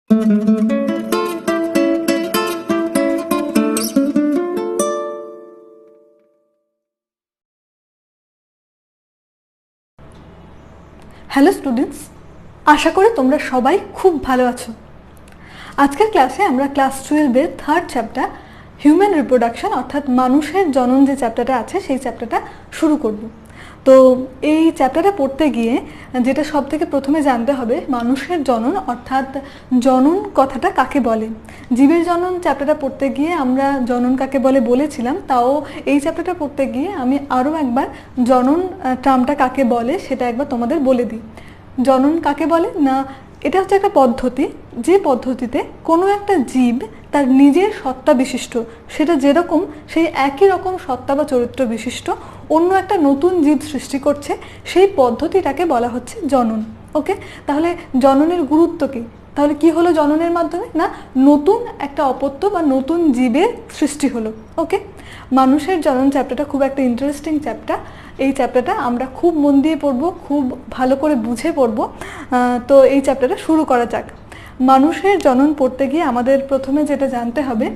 Hello students, আশা করি তোমরা সবাই খুব ভালো আছো। আজকের ক্লাসে আমরা ক্লাস 12-এর থার্ড চ্যাপ্টার হিউম্যান রিপ্রোডাকশন অর্থাৎ মানুষের জনন যে চ্যাপ্টারটা আছে সেই চ্যাপ্টারটা শুরু করব। তো এই চ্যাপ্টারটা পড়তে গিয়ে যেটা সব থেকে প্রথমে জানতে হবে, মানুষের জনন অর্থাৎ জনন কথাটা কাকে বলে। জীবের জনন চ্যাপ্টারটা পড়তে গিয়ে আমরা জনন কাকে বলে বলেছিলাম, তাও এই চ্যাপ্টারটা পড়তে গিয়ে আমি আরও একবার জনন টার্মটা কাকে বলে সেটা একবার তোমাদের বলে দিই। জনন কাকে বলে না, এটা হচ্ছে একটা পদ্ধতি, যে পদ্ধতিতে কোনো একটা জীব তার নিজের সত্তা বিশিষ্ট, সেটা যেরকম সেই একই রকম সত্তা বা চরিত্র বিশিষ্ট অন্য একটা নতুন জীব সৃষ্টি করছে, সেই পদ্ধতিটাকে বলা হচ্ছে জনন। ওকে, তাহলে জননের গুরুত্ব কী? তাহলে কি হলো জননের মাধ্যমে? না, নতুন একটা অপত্য বা নতুন জীবের সৃষ্টি হলো। ওকে, মানুষের জনন চ্যাপ্টারটা খুব একটা ইন্টারেস্টিং চ্যাপ্টার। এই চ্যাপ্টারটা আমরা খুব মন দিয়ে পড়বো, খুব ভালো করে বুঝে পড়বো। তো এই চ্যাপ্টারটা শুরু করা যাক। মানুষের জনন পড়তে গিয়ে আমাদের প্রথমে যেটা জানতে হবে,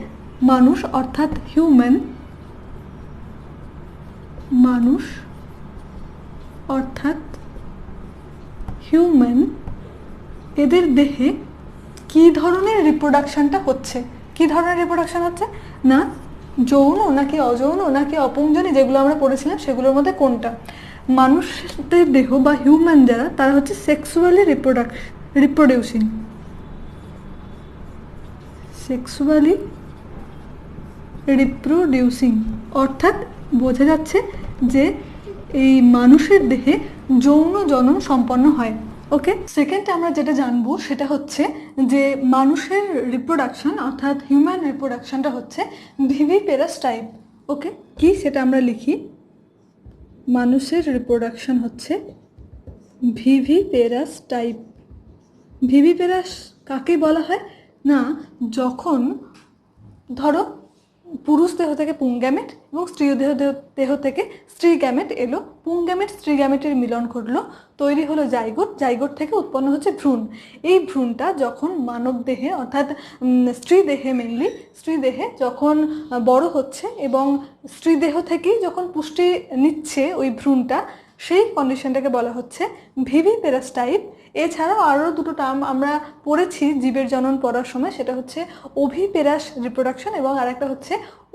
মানুষ অর্থাৎ হিউম্যান, মানুষ অর্থাৎ হিউম্যান, এদের দেহে কী ধরনের রিপ্রোডাকশানটা হচ্ছে। কী ধরনের রিপ্রোডাকশান হচ্ছে? না যৌন নাকি অযৌন নাকি অপুংজনী, যেগুলো আমরা পড়েছিলাম সেগুলোর মধ্যে কোনটা? মানুষদের দেহ বা হিউম্যান যারা, তারা হচ্ছে সেক্সুয়ালি রিপ্রোডিউসিং, সেক্সুয়ালি রিপ্রোডিউসিং অর্থাৎ বোঝা যাচ্ছে যে এই মানুষের দেহে যৌন জনন সম্পন্ন হয়। ওকে, সেকেন্ড আমরা যেটা জানবো সেটা হচ্ছে যে মানুষের রিপ্রোডাকশন অর্থাৎ হিউম্যান রিপ্রোডাকশনটা হচ্ছে ভিভিপেরাস টাইপ। ওকে, কি সেটা আমরা লিখি, মানুষের রিপ্রোডাকশন হচ্ছে ভিভিপেরাস টাইপ। ভিভিপেরাস কাকে বলা হয়? না, যখন ধরো পুরুষ দেহ থেকে পুংগ্যামেট এবং স্ত্রী দেহ থেকে স্ত্রী গ্যামেট এলো, পুংগ্যামেট স্ত্রী গ্যামেটের মিলন ঘটলো, তৈরি হলো জাইগোট, জাইগোট থেকে উৎপন্ন হচ্ছে ভ্রূণ। এই ভ্রূণটা যখন মানব দেহে অর্থাৎ স্ত্রী দেহে, মেনলি স্ত্রী দেহে যখন বড় হচ্ছে এবং স্ত্রী দেহ থেকেই যখন পুষ্টি নিচ্ছে ওই ভ্রূণটা, সেই কন্ডিশনটাকে বলা হচ্ছে ভিভিপেরাস টাইপ। এছাড়াও আরও দুটো টার্ম আমরা পড়েছি জীবের জনন পড়ার সময়, সেটা হচ্ছে ওভিপেরাস রিপ্রোডাকশন এবং আরেকটা হচ্ছে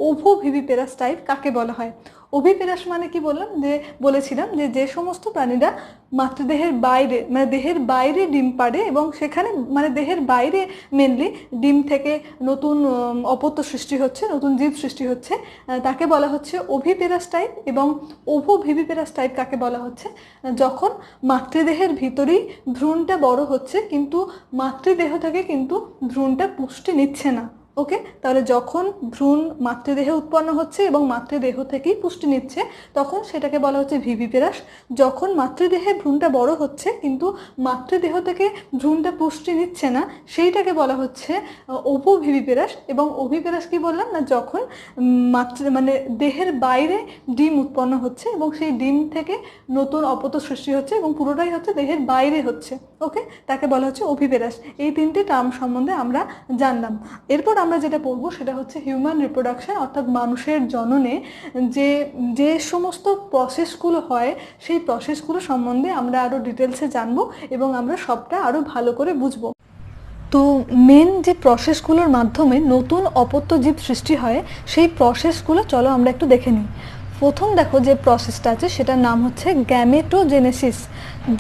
ওভোভিভিপেরাস টাইপ। কাকে বলা হয়? ওভিপেরাস মানে কি বললাম, যে বলেছিলাম যে যে সমস্ত প্রাণীরা মাতৃদেহের বাইরে মানে দেহের বাইরে ডিম পাড়ে এবং সেখানে মানে দেহের বাইরে মেনলি ডিম থেকে নতুন অপত্য সৃষ্টি হচ্ছে, নতুন জীব সৃষ্টি হচ্ছে, তাকে বলা হচ্ছে ওভিপেরাস টাইপ। এবং ওভোভিভিপেরাস টাইপ কাকে বলা হচ্ছে? যখন মাতৃদেহের ভিতরেই ভ্রূণটা বড় হচ্ছে কিন্তু মাতৃদেহ থেকে কিন্তু ভ্রূণটা পুষ্টি নিচ্ছে না। ওকে, তাহলে যখন ভ্রূণ মাতৃদেহে উৎপন্ন হচ্ছে এবং মাতৃদেহ থেকেই পুষ্টি নিচ্ছে তখন সেটাকে বলা হচ্ছে ভিভিপেরাস। যখন মাতৃদেহে ভ্রূণটা বড় হচ্ছে কিন্তু মাতৃদেহ থেকে ভ্রূণটা পুষ্টি নিচ্ছে না, সেইটাকে বলা হচ্ছে ওভোভিভিপেরাস। এবং ওভিপেরাস কি বললাম না, যখন মানে দেহের বাইরে ডিম উৎপন্ন হচ্ছে এবং সেই ডিম থেকে নতুন অপত্য সৃষ্টি হচ্ছে এবং পুরোটাই হচ্ছে দেহের বাইরে হচ্ছে। ওকে, তাকে বলা হচ্ছে ওভিপেরাস। এই তিনটে টার্ম সম্বন্ধে আমরা জানলাম। এরপর আমরা যেটা পড়বো সেটা হচ্ছে হিউম্যান রিপ্রোডাকশন অর্থাৎ মানুষের জননে যে যে সমস্ত প্রসেসগুলো হয় সেই প্রসেসগুলো সম্বন্ধে আমরা আরও ডিটেলসে জানবো এবং আমরা সবটা আরও ভালো করে বুঝবো। তো মেন যে প্রসেসগুলোর মাধ্যমে নতুন অপত্য জীব সৃষ্টি হয় সেই প্রসেসগুলো চলো আমরা একটু দেখে নিই। প্রথম দেখো যে প্রসেসটা আছে সেটার নাম হচ্ছে গ্যামেটোজেনেসিস।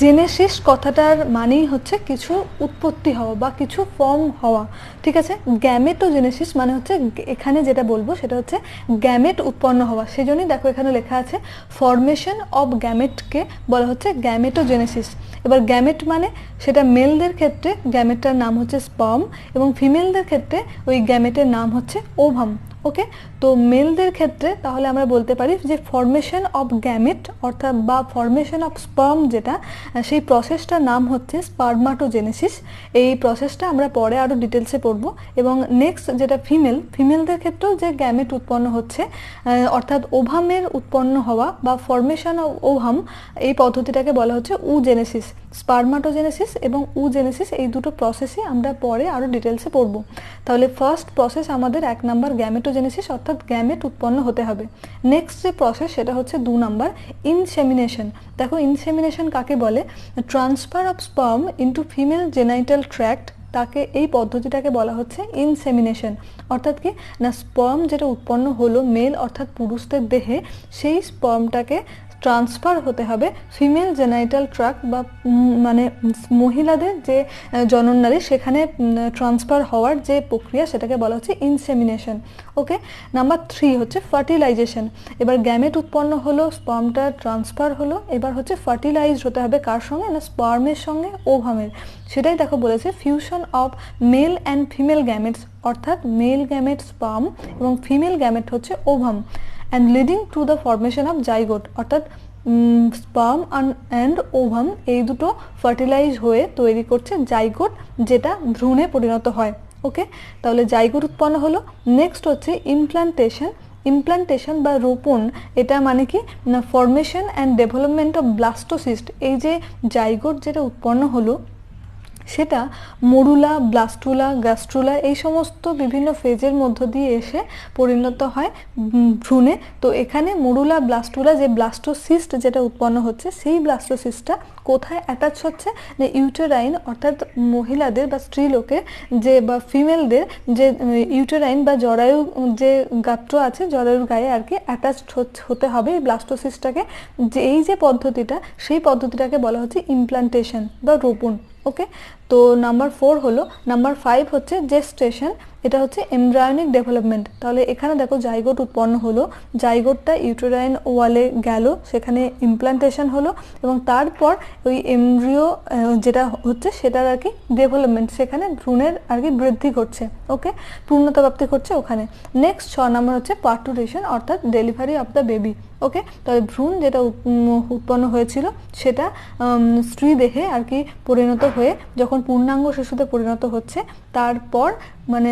জেনেসিস কথাটার মানেই হচ্ছে কিছু উৎপত্তি হওয়া বা কিছু ফর্ম হওয়া, ঠিক আছে? গ্যামেটোজেনেসিস মানে হচ্ছে এখানে যেটা বলবো সেটা হচ্ছে গ্যামেট উৎপন্ন হওয়া। সেই জন্যই দেখো এখানে লেখা আছে ফর্মেশন অফ গ্যামেটকে বলা হচ্ছে গ্যামেটোজেনেসিস। এবার গ্যামেট মানে সেটা মেলদের ক্ষেত্রে গ্যামেটটার নাম হচ্ছে স্পার্ম এবং ফিমেলদের ক্ষেত্রে ওই গ্যামেটের নাম হচ্ছে ওভাম। ওকে, তো মেলদের ক্ষেত্রে তাহলে আমরা বলতে পারি যে ফর্মেশন অফ গ্যামেট অর্থাৎ বা ফর্মেশন অফ স্পার্ম যেটা, সেই প্রসেসটার নাম হচ্ছে স্পার্মাটোজেনেসিস। এই প্রসেসটা আমরা পরে আরও ডিটেলসে পড়বো। এবং নেক্সট যেটা ফিমেলদের ক্ষেত্রেও যে গ্যামেট উৎপন্ন হচ্ছে অর্থাৎ ওভামের উৎপন্ন হওয়া বা ফর্মেশন অফ ওভাম, এই পদ্ধতিটাকে বলা হচ্ছে উজেনেসিস। স্পার্মাটোজেনেসিস এবং উজেনেসিস এই দুটো প্রসেসই আমরা পরে আরও ডিটেলসে পড়বো। তাহলে ফার্স্ট প্রসেস আমাদের 1 নাম্বার গ্যামেটোজেনেসিস অর্থাৎ গ্যামেট উৎপন্ন হতে হবে। নেক্সট যে প্রসেস সেটা হচ্ছে 2 নাম্বার ইনসেমিনেশন। দেখো ইনসেমিনেশন কাকে বলে? Transfer of sperm into female genital tract, তাকে এই পদ্ধতিটাকে বলা হচ্ছে ইনসেমিনেশন। অর্থাৎ কি না, স্পার্ম যেটা উৎপন্ন হলো মেল অর্থাৎ পুরুষদের দেহে, সেই স্পার্মটাকে ট্রান্সফার হতে হবে ফিমেল জেনাইটাল ট্র্যাক্ট বা মানে মহিলাদের যে জনননালী সেখানে ট্রান্সফার হওয়ার যে প্রক্রিয়া সেটাকে বলা হচ্ছে ইনসেমিনেশন। ওকে, নাম্বার 3 হচ্ছে ফার্টিলাইজেশন। এবার গ্যামেট উৎপন্ন হলো, স্পার্মটা ট্রান্সফার হলো, এবার হচ্ছে ফার্টিলাইজড হতে হবে কার সঙ্গে না, স্পার্মের সঙ্গে ওভামের। সেটাই দেখো বলেছে fusion of male and female gametes, অর্থাৎ মেল গ্যামেট স্পার্ম এবং ফিমেল গ্যামেট হচ্ছে ovum, and leading to the formation of zygote অর্থাৎ স্পার্ম অ্যান্ড ওভাম এই দুটো ফার্টিলাইজ হয়ে তৈরি করছে জাইগোট, যেটা ভ্রূণে পরিণত হয়। ওকে, তাহলে জাইগোট উৎপন্ন হলো। নেক্সট হচ্ছে ইমপ্লান্টেশন বা রোপণ। এটা মানে কি না, formation and development of blastocyst. এই যে জাইগোট যেটা উৎপন্ন হলো সেটা মরুলা, ব্লাস্টুলা, গ্যাস্ট্রুলা এই সমস্ত বিভিন্ন ফেজের মধ্য দিয়ে এসে পরিণত হয় ভ্রূণে। তো এখানে মরুলা, ব্লাস্টুলা যে ব্লাস্টোসিস্ট যেটা উৎপন্ন হচ্ছে, সেই ব্লাস্টোসিস্টটা কোথায় অ্যাটাচ হচ্ছে না, ইউটেরাইন অর্থাৎ মহিলাদের বা স্ত্রীলোকের যে বা ফিমেলদের যে ইউটেরাইন বা জরায়ু যে গাত্র আছে, জরায়ুর গায়ে আর কি অ্যাটাচ হতে হবে এই ব্লাস্টোসিস্টটাকে। যে এই যে পদ্ধতিটা, সেই পদ্ধতিটাকে বলা হচ্ছে ইমপ্লান্টেশন বা রোপণ। ওকে, তো নাম্বার 4 হলো। নাম্বার 5 হচ্ছে জেস্টেশন, এটা হচ্ছে এমব্রায়োনিক ডেভেলপমেন্ট। তাহলে এখানে দেখো জাইগোট উৎপন্ন হলো, জাইগোটটা ইউটেরাইন ওয়ালে গেল, সেখানে ইমপ্লান্টেশন হলো এবং তারপর ওই এমব্রিও যেটা হচ্ছে সেটার আর কি ডেভেলপমেন্ট, সেখানে ভ্রূণের আর কি বৃদ্ধি ঘটছে। ওকে, পূর্ণতা প্রাপ্তি ঘটছে ওখানে। নেক্সট 6 নাম্বার হচ্ছে পার্টুরেশন অর্থাৎ ডেলিভারি অফ দ্য বেবি। ওকে, তবে ভ্রূণ যেটা উৎপন্ন হয়েছিল সেটা স্ত্রী দেহে আর কি পরিণত হয়ে যখন পূর্ণাঙ্গ শিশুতে পরিণত হচ্ছে, তারপর মানে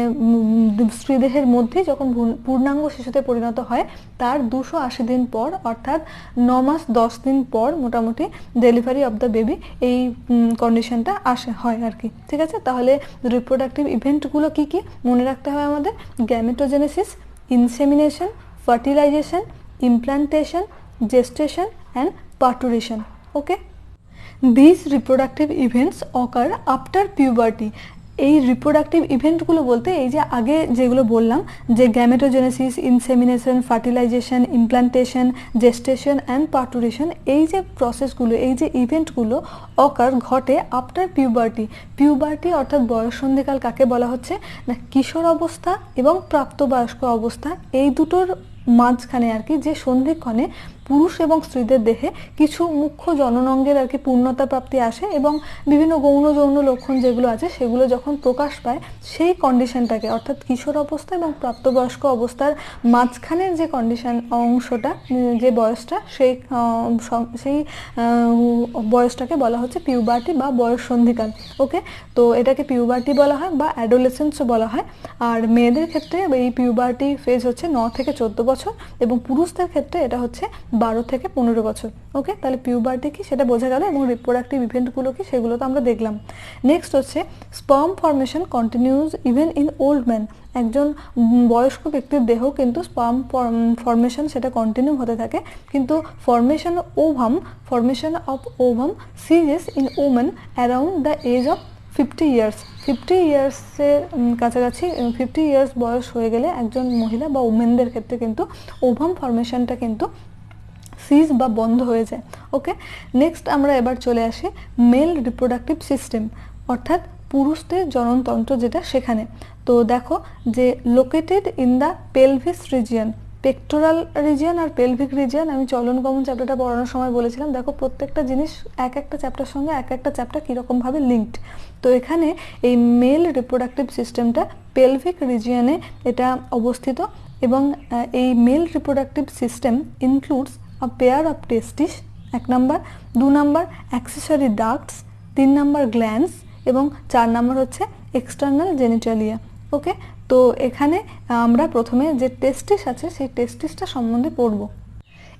স্ত্রীদেহের মধ্যে যখন পূর্ণাঙ্গ শিশুতে পরিণত হয় তার 280 দিন পর অর্থাৎ 9 মাস 10 দিন পর মোটামুটি ডেলিভারি অফ দ্য বেবি এই কন্ডিশনটা হয় আর কি। ঠিক আছে, তাহলে রিপ্রোডাক্টিভ ইভেন্টগুলো কি কি মনে রাখতে হবে আমাদের? Gametogenesis, insemination, fertilization, implantation, gestation and parturition. Okay, these reproductive events occur after puberty. এই রিপ্রোডাক্টিভ ইভেন্টগুলো বলতে এই যে আগে যেগুলো বললাম যে gametogenesis, insemination, fertilisation, implantation, gestation and parturition, এই যে প্রসেসগুলো, এই যে ইভেন্টগুলো ঘটে আফটার পিউবার্টি অর্থাৎ বয়ঃসন্ধিকাল কাকে বলা হচ্ছে না, কিশোর অবস্থা এবং প্রাপ্তবয়স্ক অবস্থা এই দুটোর মাঝখানে আর কি যে সন্ধিক্ষণে পুরুষ এবং স্ত্রীদের দেহে কিছু মুখ্য জননাঙ্গের আর কি পূর্ণতা প্রাপ্তি আসে এবং বিভিন্ন গৌণ যৌন লক্ষণ যেগুলো আছে সেগুলো যখন প্রকাশ পায়, সেই কন্ডিশনটাকে অর্থাৎ কিশোর অবস্থা এবং প্রাপ্তবয়স্ক অবস্থার মাঝখানের যে কন্ডিশন অংশটা, যে বয়সটা, সেই বয়সটাকে বলা হচ্ছে পিউবার্টি বা বয়ঃসন্ধিকাল। ওকে, তো এটাকে পিউবার্টি বলা হয় বা অ্যাডোলেসেন্সও বলা হয়। আর মেয়েদের ক্ষেত্রে এই পিউবার্টি ফেজ হচ্ছে 9 থেকে 14 বছর এবং পুরুষদের ক্ষেত্রে এটা হচ্ছে 12 থেকে 15 বছর। ওকে, তাহলে পিউবার্টি কি সেটা বোঝা গেল এবং রিপ্রোডাক্টিভ ইভেন্টগুলো কি সেগুলো তো আমরা দেখলাম। নেক্সট হচ্ছে sperm formation continues even in old man. একজন বয়স্ক ব্যক্তির দেহ কিন্তু স্পার্ম ফর্মেশন সেটা কন্টিনিউ হতে থাকে, কিন্তু formation of ovum ceases in women around the age of 50 years. 50 ইয়ার্সের কাছাকাছি 50 ইয়ার্স বয়স হয়ে গেলে একজন মহিলা বা ওমেনদের ক্ষেত্রে কিন্তু ওভাম ফর্মেশনটা কিন্তু সিজ বা বন্ধ হয়ে যায়। ওকে, নেক্সট আমরা এবার চলে আসি মেল রিপ্রোডাক্টিভ সিস্টেম অর্থাৎ পুরুষদের জননতন্ত্র যেটা সেখানে। তো দেখো যে located in the pelvis region, pectoral region আর পেলভিক রিজিয়ন আমি চলন গমন চ্যাপ্টারটা পড়ানোর সময় বলেছিলাম। দেখো প্রত্যেকটা জিনিস এক একটা চ্যাপ্টার সঙ্গে এক একটা চ্যাপ্টার কীরকমভাবে লিঙ্কড। তো এখানে এই মেল রিপ্রোডাক্টিভ সিস্টেমটা পেলভিক রিজিয়নে এটা অবস্থিত এবং এই male reproductive system includes a pair of testis 1 number, 2 number accessory ducts, 3 number glands এবং 4 নাম্বার হচ্ছে এক্সটার্নাল জেনিটালিয়া। ওকে, তো এখানে আমরা প্রথমে যে টেস্টিস আছে সেই টেস্টিসটা সম্বন্ধে পড়ব।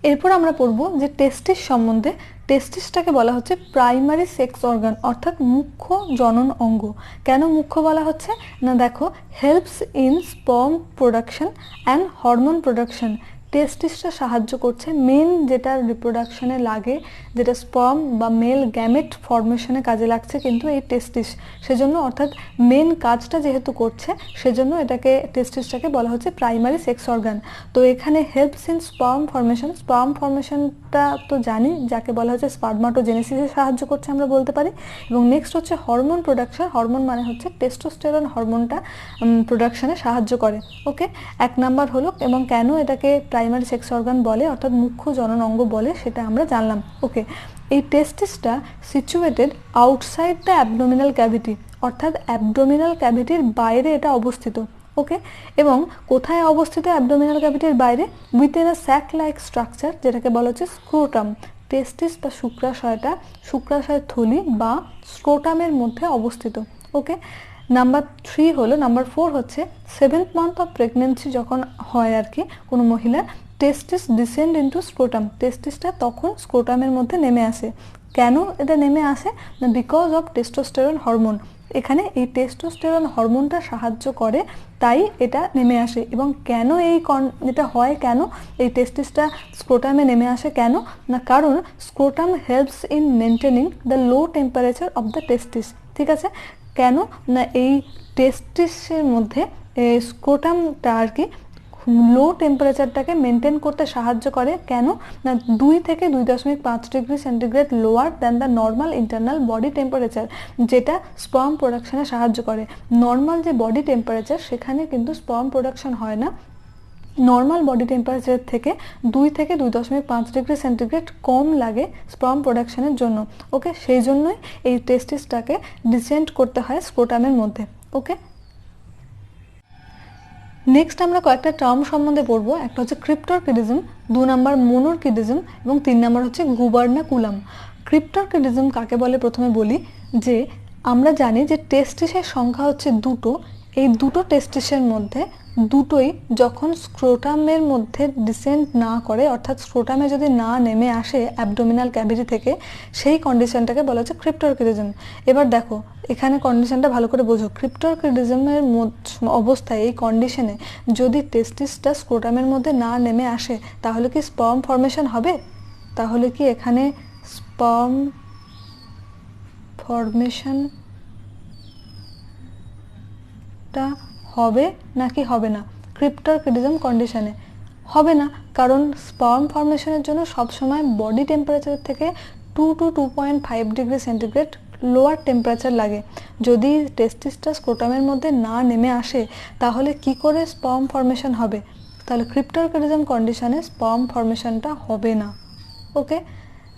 এরপর আমরা পড়ব যে টেস্টিস সম্বন্ধে। টেস্টিসটাকে বলা হচ্ছে প্রাইমারি সেক্স অর্গান, অর্থাৎ মুখ্য জনন অঙ্গ। কেন মুখ্য বলা হচ্ছে না, দেখো, helps in sperm production and hormone production. টেস্টিসটা সাহায্য করছে মেন যেটা রিপ্রোডাকশনে লাগে, যেটা স্পার্ম বা মেল গ্যামেট ফর্মেশনে কাজে লাগছে কিন্তু এই টেস্টিস, সেজন্য অর্থাৎ মেন কাজটা যেহেতু করছে সেজন্য টেস্টিসটাকে বলা হচ্ছে প্রাইমারি সেক্স অর্গান। তো এখানে helps in sperm formation, sperm ফর্মেশনটা তো জানি, যাকে বলা হচ্ছে স্পার্মাটোজেনেসিসে সাহায্য করছে আমরা বলতে পারি। এবং নেক্সট হচ্ছে হরমোন প্রোডাকশন। হরমোন মানে হচ্ছে টেস্টোস্টেরন হরমোনটা প্রোডাকশনে সাহায্য করে। ওকে, 1 নাম্বার হলো। এবং কেন এটাকে প্রাইমারি সেক্স অর্গান বলে অর্থাৎ মুখ্য জনন অঙ্গ বলে সেটা আমরা জানলাম। ওকে, এই টেস্টিসটা situated outside the abdominal cavity, অর্থাৎ অ্যাবডোমিনাল ক্যাভিটির বাইরে এটা অবস্থিত। ওকে, এবং কোথায় অবস্থিত অ্যাবডোমিনাল ক্যাভিটির বাইরে? উইথিন আ স্যাক লাইক স্ট্রাকচার, যেটাকে বলা হচ্ছে স্ক্রোটাম। টেস্টিস বা শুক্রাশয়টা শুক্রাশয়ের থলি বা স্ক্রোটামের মধ্যে অবস্থিত। ওকে, নাম্বার 4 হচ্ছে 7th মান্থ অফ প্রেগনেন্সি যখন হয় আর কি কোনো মহিলার, টেস্টিস ডিসেন্ড ইনটু স্ক্রোটাম। টেস্টিসটা তখন স্ক্রোটামের মধ্যে নেমে আসে। কেন এটা নেমে আসে না, বিকজ অফ টেস্টোস্টেরন হরমোন। এখানে এই টেস্টোস্টেরন হরমোনটা সাহায্য করে, তাই এটা নেমে আসে। এবং কেন এটা হয়, কেন এই টেস্টিসটা স্ক্রোটামে নেমে আসে কেন না, কারণ scrotum helps in maintaining the low temperature of the testis. ঠিক আছে, কেন না এই টেস্টিসের মধ্যে স্ক্রোটামটা আর কি লো টেম্পারেচারটাকে মেনটেন করতে সাহায্য করে। কেন না 2 থেকে 2.5 degree centigrade lower than the normal internal body temperature, যেটা স্পার্ম প্রোডাকশনে সাহায্য করে। নর্মাল যে বডি টেম্পারেচার সেখানে কিন্তু স্পার্ম প্রোডাকশন হয় না, নর্মাল বডি টেম্পারেচার থেকে 2 থেকে 2.5 ডিগ্রি সেন্টিগ্রেড কম লাগে স্পার্ম প্রোডাকশনের জন্য। ওকে, সেই জন্যই এই টেস্টিসটাকে ডিসেন্ড করতে হয় স্ক্রোটামের মধ্যে। ওকে, নেক্সট আমরা কয়েকটা টার্ম সম্বন্ধে পড়বো। একটা হচ্ছে ক্রিপ্টরকিডিজম, 2 নাম্বার মোনোরকিডিজম এবং 3 নাম্বার হচ্ছে গুবার্নাকুলাম। ক্রিপ্টরকিডিজম কাকে বলে প্রথমে বলি, যে আমরা জানি যে টেস্টিসের সংখ্যা হচ্ছে 2টো। এই 2টো টেস্টিসের মধ্যে দুটোই যখন স্ক্রোটামের মধ্যে ডিসেন্ড না করে, অর্থাৎ স্ক্রোটামে যদি না নেমে আসে অ্যাবডোমিনাল ক্যাভিটি থেকে, সেই কন্ডিশনটাকে বলা হচ্ছে ক্রিপ্টরকিডিজম। এবার দেখো এখানে কন্ডিশনটা ভালো করে বোঝো। ক্রিপ্টরকিডিজমের অবস্থায়, এই কন্ডিশনে যদি টেস্টিসটা স্ক্রোটামের মধ্যে না নেমে আসে তাহলে কি স্পার্ম ফর্মেশন হবে? তাহলে কি এখানে স্পার্ম ফর্মেশনটা হবে নাকি হবে না? ক্রিপ্টরকিডিজম কন্ডিশনে হবে না, কারণ স্পার্ম ফর্মেশনের জন্য সবসময় বডি টেম্পারেচার থেকে 2 to 2.5 degree centigrade lower temperature লাগে। যদি টেস্টিসটা স্ক্রোটামের মধ্যে না নেমে আসে তাহলে কি করে স্পার্ম ফর্মেশন হবে? তাহলে ক্রিপ্টরকিডিজম কন্ডিশনে স্পার্ম ফর্মেশনটা হবে না। ওকে,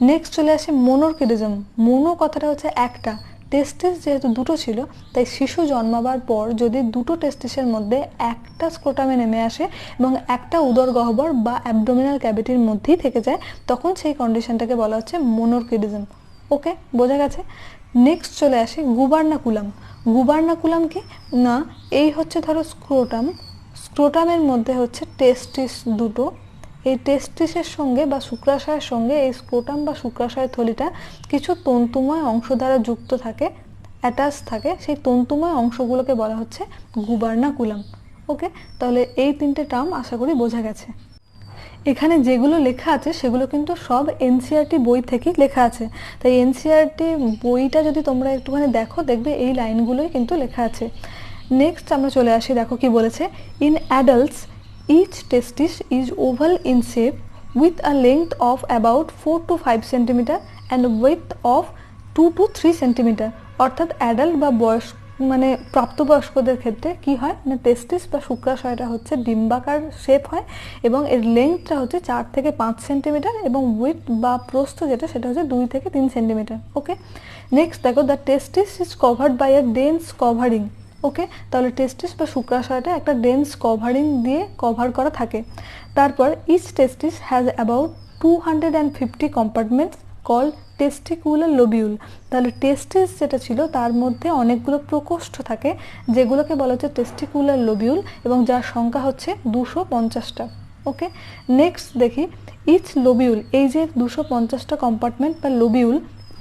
নেক্সট চলে আসে মোনোরকিডিজম। মোনো কথাটা হচ্ছে একটা, টেস্টিস যেহেতু 2টো ছিল তাই শিশু জন্মাবার পর যদি 2টো টেস্টিসের মধ্যে একটা স্ক্রোটামে নেমে আসে এবং একটা উদর গহ্বর বা অ্যাবডোমিনাল ক্যাভিটির মধ্যেই থেকে যায়, তখন সেই কন্ডিশনটাকে বলা হচ্ছে মোনোরকিডিজম। ওকে, বোঝা গেছে। নেক্সট চলে আসে গুবার্নাকুলাম। গুবার্নাকুলাম কি না, এই হচ্ছে ধরো স্ক্রোটাম, স্ক্রোটামের মধ্যে হচ্ছে টেস্টিস 2টো। এই টেস্টিসের সঙ্গে বা শুক্রাশয়ের সঙ্গে এই স্ক্রোটাম বা শুক্রাশয়ের থলিটা কিছু তন্তুময় অংশ দ্বারা যুক্ত থাকে, অ্যাটাচ থাকে। সেই তন্তুময় অংশগুলোকে বলা হচ্ছে গুবার্নাকুলাম। ওকে, তাহলে এই 3টে টার্ম আশা করি বোঝা গেছে। এখানে যেগুলো লেখা আছে সেগুলো কিন্তু সব এনসিইআরটি বই থেকেই লেখা আছে, তাই এনসিইআরটি বইটা যদি তোমরা একটুখানি দেখো, দেখবে এই লাইনগুলোই কিন্তু লেখা আছে। নেক্সট আমরা চলে আসি, দেখো কি বলেছে। In adults each testis is oval in shape with a length of about 4 to 5 cm and width of 2 to 3 cm। অর্থাৎ অ্যাডাল্ট বা বয়স মানে প্রাপ্তবয়স্কদের ক্ষেত্রে কি হয় না, টেস্টিস বা শুক্রাশয়টা হচ্ছে ডিম্বাকার শেপ হয় এবং এর লেন্থটা হচ্ছে 4 থেকে 5 সেন্টিমিটার এবং উইথ বা প্রস্থ যেটা সেটা হচ্ছে 2 থেকে 3 সেন্টিমিটার। ওকে, নেক্সট দেখো, the testis is covered by a dense covering okay, তাহলে টেস্টিস বা শুক্রাশয়টা একটা ডেন্স কভারিং দিয়ে কভার করা থাকে। তারপর each testis has about 250 compartments call testicular lobule. তাহলে টেস্টিস যেটা ছিল তার মধ্যে অনেকগুলো প্রকোষ্ঠ থাকে যেগুলোকে বলা হচ্ছে টেস্টিকুলার লোবিউল, এবং যার সংখ্যা হচ্ছে 250টা। ওকে, নেক্সট দেখি ইচ লোবিউল, এই যে 250টা কম্পার্টমেন্ট বা lobule,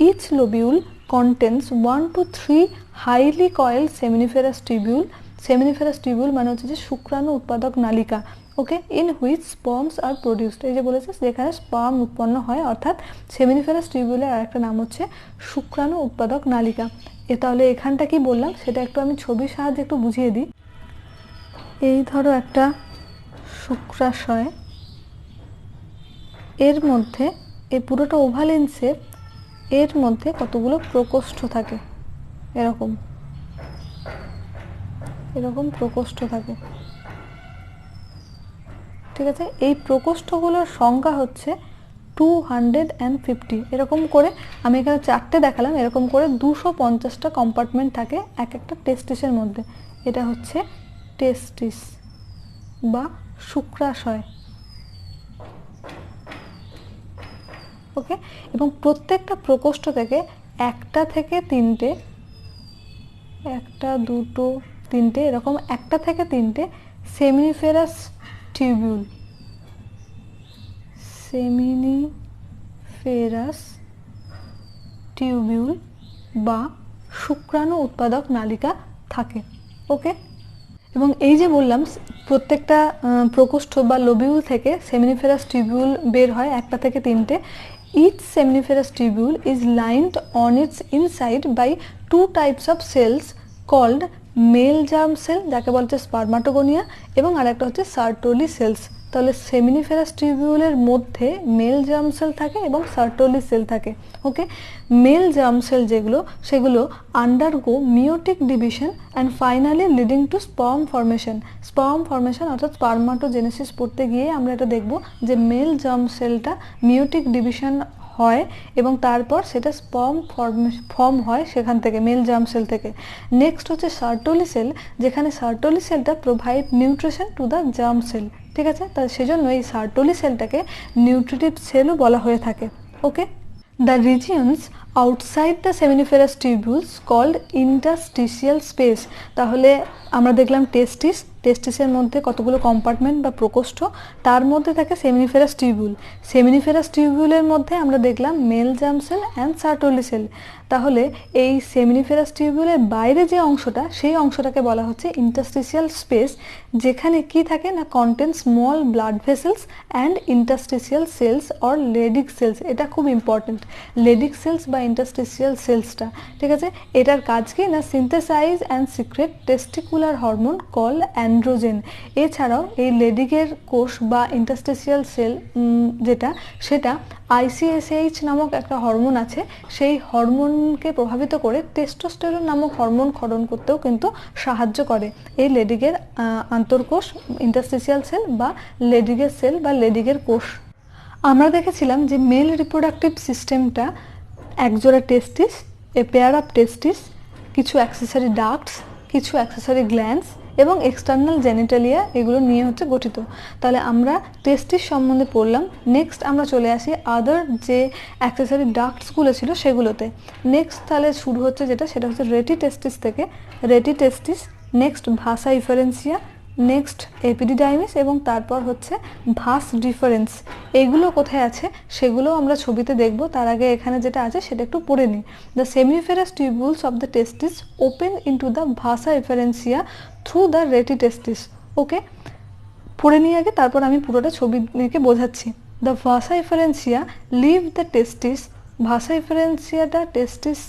each lobule contains 1 to 3 highly coiled seminiferous tubule. seminiferous tubule মানে হচ্ছে যে শুক্রাণু উৎপাদক নালিকা। ওকে, ইন হুইচ স্পার্মস আর প্রডিউসড, এই যে বলেছে যেখানে স্পার্ম উৎপন্ন হয়, অর্থাৎ সেমিনিফেরাস টিউবিউলের আরেকটা নাম হচ্ছে শুক্রাণু উৎপাদক নালিকা। তাহলে এখানটা কি বললাম সেটা একটু আমি ছবির সাহায্যে একটু বুঝিয়ে দিই। এই ধরো একটা শুক্রাশয়, এর মধ্যে এই পুরোটা ওভালিন শেপ, এর মধ্যে কতগুলো প্রকোষ্ঠ থাকে, এরকম এরকম প্রকোষ্ঠ থাকে। ঠিক আছে, এই প্রকোষ্ঠগুলোর সংখ্যা হচ্ছে 250। এরকম করে আমি এখানে 4টে দেখালাম, এরকম করে 250টা কম্পার্টমেন্ট থাকে এক একটা টেস্টিসের মধ্যে। এটা হচ্ছে টেস্টিস বা শুক্রাশয়। ওকে, এবং প্রত্যেকটা প্রকোষ্ঠ থেকে একটা থেকে তিনটে, একটা দুটো তিনটে, এরকম একটা থেকে তিনটে সেমিনিফেরাস টিউবিউল, সেমিনিফেরাস টিউবিউল বা শুক্রাণু উৎপাদক নালিকা থাকে। ওকে, এবং এই যে বললাম প্রত্যেকটা প্রকোষ্ঠ বা লোবিউল থেকে সেমিনিফেরাস টিউবিউল বের হয় একটা থেকে তিনটে। Each seminiferous tubule is lined on its inside by 2 types of cells called male germ cell, যাকে বলা হচ্ছে স্পার্মাটোগোনিয়া, এবং আরেকটা হচ্ছে সার্টোলি সেলস। তাহলে সেমিনিফেরাস টিউবিউলের মধ্যে মেল জার্ম সেল থাকে এবং সার্টোলি সেল থাকে। ওকে, মেল জার্ম সেল যেগুলো সেগুলো undergo meiotic division and finally leading to sperm formation. Sperm formation অর্থাৎ স্পার্মাটোজেনেসিস পড়তে গিয়ে আমরা এটা দেখব যে মেল জার্ম সেলটা মিওটিক ডিভিশন হয় এবং তারপর সেটা স্পার্ম ফর্ম হয় সেখান থেকে, মেল জার্ম সেল থেকে। নেক্সট হচ্ছে সার্টোলি সেল, যেখানে সার্টোলি সেলটা provide nutrition to the germ cell. ঠিক আছে, তাই সেজন্য এই সার্টোলি সেলটাকে নিউট্রিটিভ সেলও বলা হয়ে থাকে। Okay, the regions outside the seminiferous tubules called interstitial space. তাহলে আমরা দেখলাম টেস্টিস, টেস্টিসের মধ্যে কতগুলো কম্পার্টমেন্ট বা প্রকোষ্ঠ, তার মধ্যে থাকে সেমিনিফেরাস টিউবিউল। সেমিনিফেরাস টিউবিউলের মধ্যে আমরা দেখলাম male germ cell and sertoli cell. তাহলে এই সেমিনিফেরাস টিউবিউলের বাইরে যে অংশটা, সেই অংশটাকে বলা হচ্ছে ইন্টারস্টিশিয়াল স্পেস, যেখানে কি থাকে না contain small blood vessels and interstitial cells or Leydig cells. এটা খুব ইম্পর্টেন্ট, লেডিক সেলস বা ইন্টারস্টিশিয়াল সেলসটা। ঠিক আছে, এটার কাজ কি না synthesize and secrete testicular hormone call androgen. এছাড়াও এই লেডিকের কোষ বা ইন্টারস্টিশিয়াল সেল যেটা, সেটা ICSH নামক একটা হরমোন আছে, সেই হরমোনকে প্রভাবিত করে টেস্টোস্টেরন নামক হরমোন ক্ষরণ করতেও কিন্তু সাহায্য করে এই লেডিকের আন্তর্কোষ ইন্টারস্টিশিয়াল সেল বা লেডিকের সেল বা লেডিকের কোষ। আমরা দেখেছিলাম যে মেল রিপ্রোডাক্টিভ সিস্টেমটা একজোড়া টেস্টিস, এ পেয়ার অফ টেস্টিস, কিছু অ্যাক্সেসরি ডাক্টস, কিছু অ্যাক্সেসরি গ্ল্যান্ডস এবং এক্সটার্নাল জেনিটালিয়া, এগুলো নিয়ে হচ্ছে গঠিত। তাহলে আমরা টেস্টিস সম্বন্ধে পড়লাম। নেক্সট আমরা চলে আসি আদার যে অ্যাক্সেসরি ডাক্টসগুলো ছিল সেগুলোতে। নেক্সট তাহলে শুরু হচ্ছে যেটা, সেটা হচ্ছে রেটি টেস্টিস থেকে। রেটি টেস্টিস, নেক্সট ভাসা ইফারেন্সিয়া, নেক্সট এপিডিডাইমিস এবং তারপর হচ্ছে ভাস ডিফারেন্স। এগুলো কোথায় আছে সেগুলো আমরা ছবিতে দেখব, তার আগে এখানে যেটা আছে সেটা একটু পড়ে নিই। The seminiferous tubules of the testis open into the vasa efferentia through the রেটি টেস্টিস। ওকে, পড়ে নিয়ে আগে, তারপর আমি পুরোটা ছবি এঁকে বোঝাচ্ছি। দ্য ভাসা ইফারেন্সিয়া লিভ দ্য টেস্টিস, ভাসা ইফারেন্সিয়াটা টেস্টিস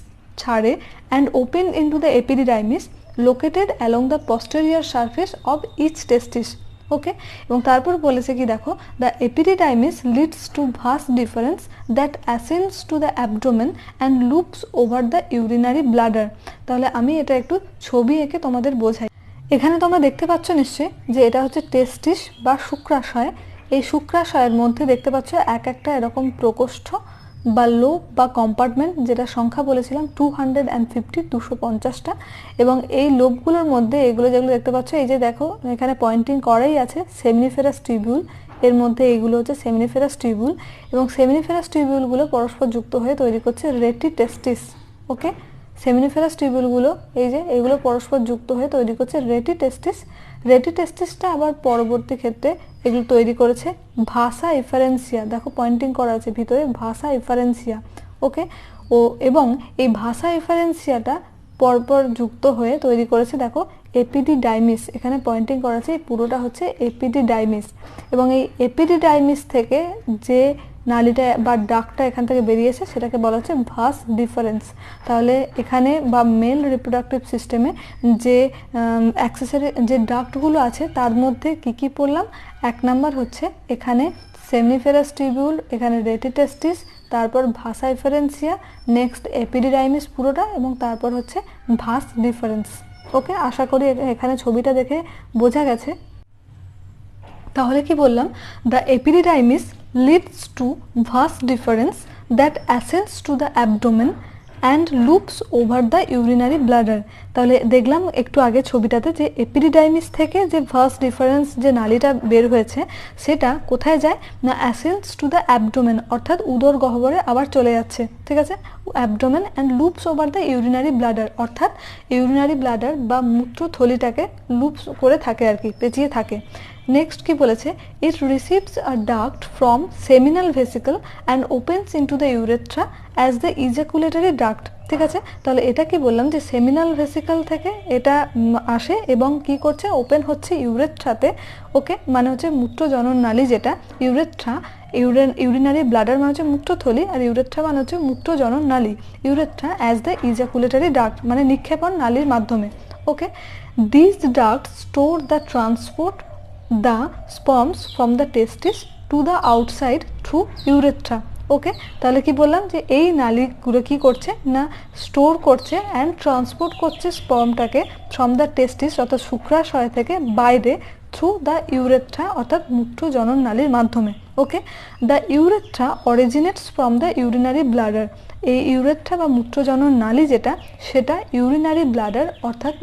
ছাড়ে and open into the epididymis located along the posterior surface of each testis. Okay, এবং তারপর বলেছে কি দেখো, the epididymis leads to vas deferens that ascends to the abdomen and loops over the urinary bladder. তাহলে আমি এটা একটু ছবি এঁকে তোমাদের বোঝাই। এখানে তোমরা দেখতে পাচ্ছ নিশ্চয়ই যে এটা হচ্ছে টেস্টিস বা শুক্রাশয়। এই শুক্রাশয়ের মধ্যে দেখতে পাচ্ছ এক একটা এরকম প্রকোষ্ঠ, বা লোব বা কম্পার্টমেন্ট, যেটা সংখ্যা বলেছিলাম 250, 250টা। এবং এই লোবগুলোর মধ্যে এগুলো যেগুলো দেখতে পাচ্ছ, এই যে দেখো এখানে পয়েন্টিং করাই আছে সেমিনিফেরাস টিউবিউল, এর মধ্যে এইগুলো হচ্ছে সেমিনিফেরাস টিউবিউল, এবং সেমিনিফেরাস টিউবিউলগুলো পরস্পর যুক্ত হয়ে তৈরি করছে রেটি টেস্টিস। ওকে, সেমিনিফেরাস টিউবিউলগুলো এই যে এগুলো পরস্পর যুক্ত হয়ে তৈরি করছে রেটি টেস্টিস। রেটি টেস্টিসটা আবার পরবর্তী ক্ষেত্রে এগুলো তৈরি করেছে ভাসা এফারেন্সিয়া, দেখো পয়েন্টিং করা আছে ভিতরে ভাসা এফারেন্সিয়া। ওকে, ও এবং এই ভাসা এফারেন্সিয়াটা পরপর যুক্ত হয়ে তৈরি করেছে দেখো এপিডিডাইমিস, এখানে পয়েন্টিং করা আছে, এই পুরোটা হচ্ছে এপিডিডাইমিস। এবং এই এপিডিডাইমিস থেকে যে নালীটা বা ডাকটা এখান থেকে বেরিয়েছে সেটাকে বলা হচ্ছে ভাস ডিফারেন্স। তাহলে এখানে বা মেল রিপ্রোডাক্টিভ সিস্টেমে যে অ্যাক্সেসরি যে ডাক্টগুলো আছে তার মধ্যে কি কি পড়লাম, 1 নাম্বার হচ্ছে এখানে সেমিনিফেরাস টিউবিউল, এখানে রেটি টেস্টিস, তারপর ভাসা এফারেন্সিয়া, নেক্সট এপিডিডাইমিস পুরোটা, এবং তারপর হচ্ছে ভাস ডিফারেন্স। ওকে, আশা করি এখানে ছবিটা দেখে বোঝা গেছে। তাহলে কি বললাম, the epididymis leads to vas deferens that ascends to the abdomen and loops over the urinary bladder। তাহলে দেখলাম একটু আগে ছবিটাতে যে এপিডিডাইমিস থেকে যে ভাস ডিফারেন্স যে নালীটা বের হয়েছে সেটা কোথায় যায় না অ্যাসেন্স টু দ্য অ্যাবডোমেন, অর্থাৎ উদর গহ্বরে আবার চলে যাচ্ছে, ঠিক আছে, abdomen and loops over the urinary bladder, অর্থাৎ ইউরিনারি ব্লাডার বা মূত্রথলিটাকে লুপস করে থাকে আর কি, পেঁচিয়ে থাকে। নেক্সট কি বলেছে, it receives a duct from seminal vesicle and opens into the urethra as the ejaculatory duct. ঠিক আছে, তাহলে এটা কি বললাম যে সেমিনাল ভেসিকল থেকে এটা আসে এবং কি করছে, ওপেন হচ্ছে ইউরেথ্রাতে। ওকে, মানে হচ্ছে মূত্রজনন নালী, যেটা ইউরেথ্রা, ইউরিনারি ব্লাডার মানে হচ্ছে মূত্রথলি, আর ইউরেথ্রা মানে হচ্ছে মূত্রজনন নালী, urethra as the ejaculatory duct মানে নিক্ষেপণ নালীর মাধ্যমে। Okay, this duct store the transport the sperms from the testis to the outside through urethra। ওকে, তাহলে কি বললাম যে এই নালীগুলো কি করছে না স্টোর করছে অ্যান্ড ট্রান্সপোর্ট করছে স্পার্মটাকে ফ্রম দ্য টেস্টিস অর্থাৎ শুক্রাশয় থেকে বাইরে থ্রু দ্য ইউরেথ্রা অর্থাৎ মূত্রজনন নালীর মাধ্যমে। Okay, the urethra originates from the urinary bladder, এই ইউরেথ্রা বা মূত্রজনন নালী যেটা সেটা ইউরিনারি ব্লাডার অর্থাৎ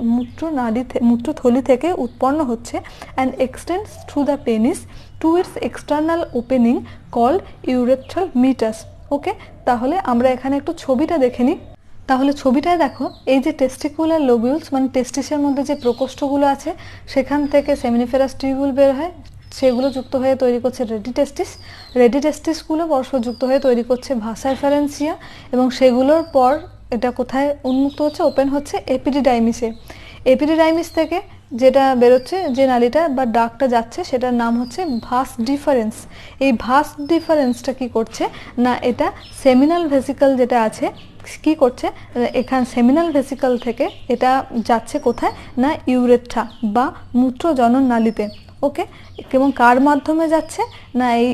মূত্রথলি থেকে উৎপন্ন হচ্ছে and extends through the penis to its external opening called urethral meatus. Okay, তাহলে আমরা এখানে একটু ছবিটা দেখে নিই। তাহলে ছবিটায় দেখো এই যে টেস্টিকুলার লোবিউলস মানে টেস্টিসের মধ্যে যে প্রকোষ্ঠগুলো আছে সেখান থেকে সেমিনিফেরাস টিউবিউল বের হয়, সেগুলো যুক্ত হয়ে তৈরি করছে রেডি টেস্টিস, রেডি টেস্টিসগুলো পরস্পর যুক্ত হয়ে তৈরি করছে ভাসা এফারেন্সিয়া, এবং সেগুলোর পর এটা কোথায় উন্মুক্ত হচ্ছে, ওপেন হচ্ছে এপিডিডাইমিসে। এপিডিডাইমিস থেকে যেটা বেরোচ্ছে যে নালীটা বা ডাকটা যাচ্ছে সেটার নাম হচ্ছে ভাস ডিফারেন্স। এই ভাস ডিফারেন্সটা কি করছে না এটা সেমিনাল ভেসিকল যেটা আছে কি করছে, এখান সেমিনাল ভেসিকল থেকে এটা যাচ্ছে কোথায় না ইউরেথ্রা বা মূত্রজনন নালীতে। ওকে, এবং কার মাধ্যমে যাচ্ছে না এই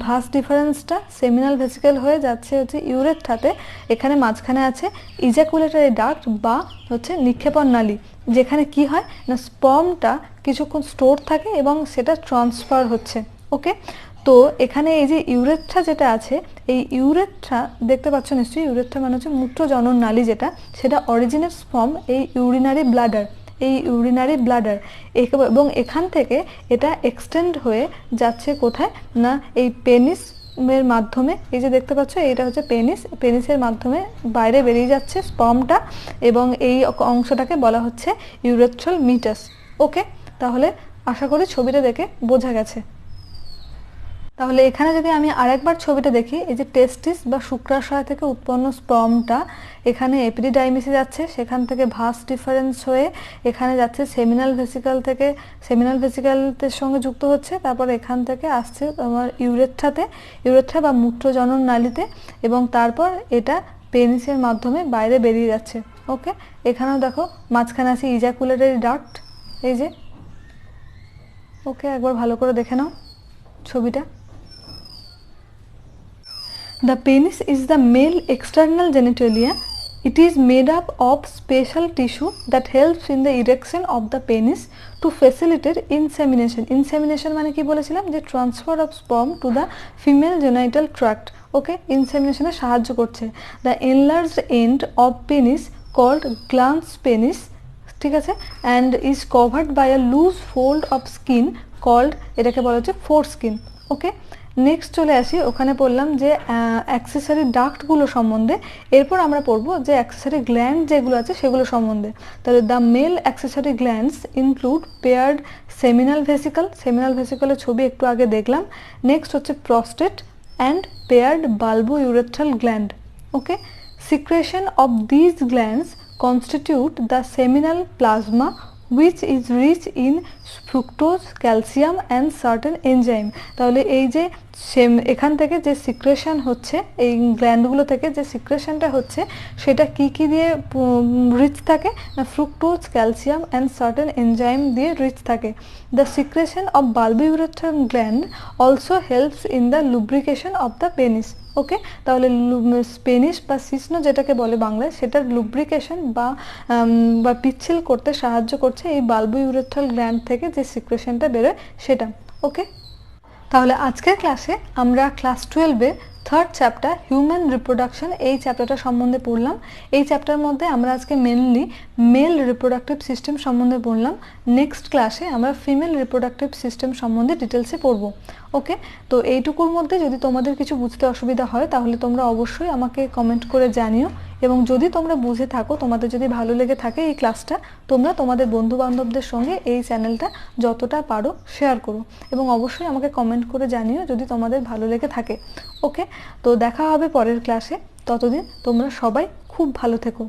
ভাস ডিফারেন্সটা সেমিনাল ভেসিকল হয়ে যাচ্ছে হচ্ছে ইউরেথ্রাতে, এখানে মাঝখানে আছে ইজাকুলেটরি ডাক্ট বা হচ্ছে নিক্ষেপণ নালী, যেখানে কি হয় না স্পার্মটা কিছুক্ষণ স্টোর থাকে এবং সেটা ট্রান্সফার হচ্ছে। ওকে, তো এখানে এই যে ইউরেথ্রা যেটা আছে এই ইউরেথ্রা দেখতে পাচ্ছ নিশ্চয়ই, ইউরেথ্রা মানে হচ্ছে মূত্রজনন নালী যেটা, সেটা অরিজিনেটস ফ্রম এই ইউরিনারি ব্লাডার, এই ইউরিনারি ব্লাডার, এবং এখান থেকে এটা এক্সটেন্ড হয়ে যাচ্ছে কোথায় না এই পেনিস এর মাধ্যমে, এই যে দেখতে পাচ্ছ এইটা হচ্ছে পেনিস, পেনিসের মাধ্যমে বাইরে বেরিয়ে যাচ্ছে স্পার্মটা, এবং এই অংশটাকে বলা হচ্ছে ইউরেথ্রাল মিটাস। ওকে, তাহলে আশা করি ছবিটা দেখে বোঝা গেছে। তাহলে এখানে যদি আমি আরেকবার ছবিটা দেখি, এই যে টেস্টিস বা শুক্রাশয় থেকে উৎপন্ন স্পার্মটা এখানে এপিডিডাইমিসে যাচ্ছে, সেখান থেকে ভাস ডিফারেন্স হয়ে এখানে যাচ্ছে সেমিনাল ভেসিকল থেকে, সেমিনাল ভেসিকলের সঙ্গে যুক্ত হচ্ছে, তারপর এখান থেকে আসছে আমার ইউরেথ্রাতে, ইউরেথ্রা বা মূত্রজনন নালীতে, এবং তারপর এটা পেনিসের মাধ্যমে বাইরে বেরিয়ে যাচ্ছে। ওকে, এখানেও দেখো মাঝখানে আছে ইজাকুলেটরি ডাক্ট, এই যে। ওকে, একবার ভালো করে দেখে নাও ছবিটা। The penis is the male external genitalia. It is made up of special tissue that helps in the erection of the penis to facilitate insemination. Insemination মানে কি বলেছিলাম যে transfer of sperm to the female genital tract. ওকে, ইনসেমিনেশনে সাহায্য করছে। The enlarged end of penis called glans penis, ঠিক আছে, and is covered by a loose fold of skin called, এটাকে বলা হচ্ছে ফোর স্কিন। ওকে, নেক্সট চলে আসি, ওখানে পড়লাম যে অ্যাক্সেসরি ডাক্টগুলো সম্বন্ধে। এরপর আমরা পড়বো যে অ্যাক্সেসরি গ্ল্যান্ড যেগুলো আছে সেগুলো সম্বন্ধে। তাহলে the male accessory glands include paired seminal vesicle, seminal ভেসিকলের ছবি একটু আগে দেখলাম। নেক্সট হচ্ছে prostate and paired bulbourethral gland. Okay, secretion of this glands constitute the seminal plasma which is rich in fructose, calcium and certain enzyme। তাহলে এই যে এখান থেকে যে সিক্রেশন হচ্ছে, এই গ্ল্যান্ডগুলো থেকে যে সিক্রেশনটা হচ্ছে সেটা কি কি দিয়ে রিচ থাকে না, fructose, calcium and certain enzyme দিয়ে রিচ থাকে। The secretion of bulbourethral gland also helps in the lubrication of the penis. Okay, তাহলে পেনিস বা শিশ্ন যেটাকে বলে বাংলায়, সেটার লুব্রিকেশন বা পিচ্ছিল করতে সাহায্য করছে এই বাল্বিউরেথ্রাল গ্ল্যান্ড থেকে যে সিক্রেশনটা বেরোয় সেটা। ওকে, তাহলে আজকের ক্লাসে আমরা ক্লাস 12-এ থার্ড চ্যাপ্টার হিউম্যান রিপ্রোডাকশন এই চ্যাপ্টারটা সম্বন্ধে পড়লাম। এই চ্যাপ্টার মধ্যে আমরা আজকে মেনলি মেল রিপ্রোডাক্টিভ সিস্টেম সম্বন্ধে পড়লাম। নেক্সট ক্লাসে আমরা ফিমেল রিপ্রোডাক্টিভ সিস্টেম সম্বন্ধে ডিটেলসে পড়ব। ওকে, তো এইটুকুর মধ্যে যদি তোমাদের কিছু বুঝতে অসুবিধা হয় তাহলে তোমরা অবশ্যই আমাকে কমেন্ট করে জানিও, এবং যদি তোমরা বুঝে থাকো, তোমাদের যদি ভালো লেগে থাকে এই ক্লাসটা, তোমরা তোমাদের বন্ধুবান্ধবদের সঙ্গে এই চ্যানেলটা যতটা পারো শেয়ার করো, এবং অবশ্যই আমাকে কমেন্ট করে জানিও যদি তোমাদের ভালো লেগে থাকে। ওকে, তো দেখা হবে পরের ক্লাসে। ততদিন তোমরা সবাই খুব ভালো থেকো।